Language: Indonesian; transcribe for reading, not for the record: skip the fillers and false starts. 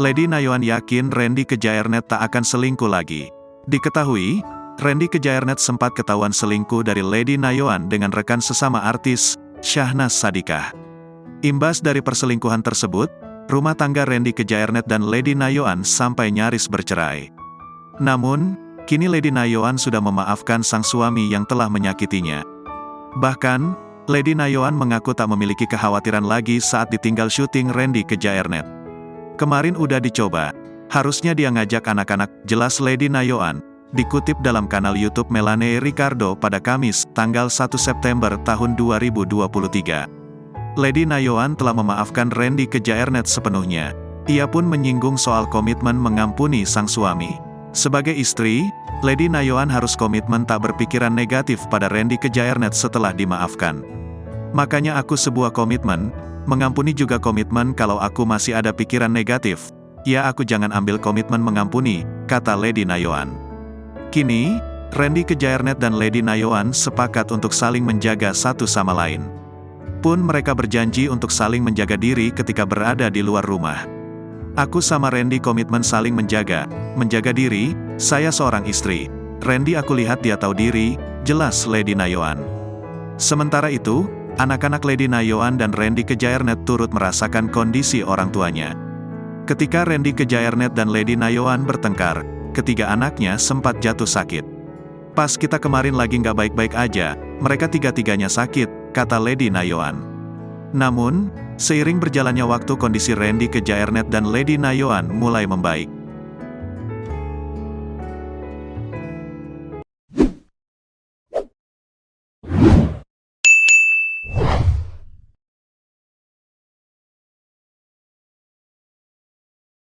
Lady Nayoan yakin Randy Kejaernet tak akan selingkuh lagi. Diketahui, Randy Kejaernet sempat ketahuan selingkuh dari Lady Nayoan dengan rekan sesama artis, Syahnaz Sadiqah. Imbas dari perselingkuhan tersebut, rumah tangga Randy Kejaernet dan Lady Nayoan sampai nyaris bercerai. Namun, kini Lady Nayoan sudah memaafkan sang suami yang telah menyakitinya. Bahkan, Lady Nayoan mengaku tak memiliki kekhawatiran lagi saat ditinggal syuting Randy Kejaernet. Kemarin udah dicoba, harusnya dia ngajak anak-anak, jelas Lady Nayoan, dikutip dalam kanal YouTube Melanie Ricardo pada Kamis, tanggal 1 September tahun 2023. Lady Nayoan telah memaafkan Randy Kejaernet sepenuhnya. Ia pun menyinggung soal komitmen mengampuni sang suami. Sebagai istri, Lady Nayoan harus komitmen tak berpikiran negatif pada Randy Kejaernet setelah dimaafkan. Makanya aku sebuah komitmen, mengampuni juga komitmen kalau aku masih ada pikiran negatif. Ya aku jangan ambil komitmen mengampuni, kata Lady Nayoan. Kini, Randy Kejaernet dan Lady Nayoan sepakat untuk saling menjaga satu sama lain. Pun mereka berjanji untuk saling menjaga diri ketika berada di luar rumah. Aku sama Randy komitmen saling menjaga diri, saya seorang istri. Randy aku lihat dia tahu diri, jelas Lady Nayoan. Sementara itu, anak-anak Lady Nayoan dan Randy Kejaernet turut merasakan kondisi orang tuanya. Ketika Randy Kejaernet dan Lady Nayoan bertengkar, ketiga anaknya sempat jatuh sakit. Pas kita kemarin lagi nggak baik-baik aja, mereka tiga-tiganya sakit, kata Lady Nayoan. Namun, seiring berjalannya waktu kondisi Randy Kejaernet dan Lady Nayoan mulai membaik.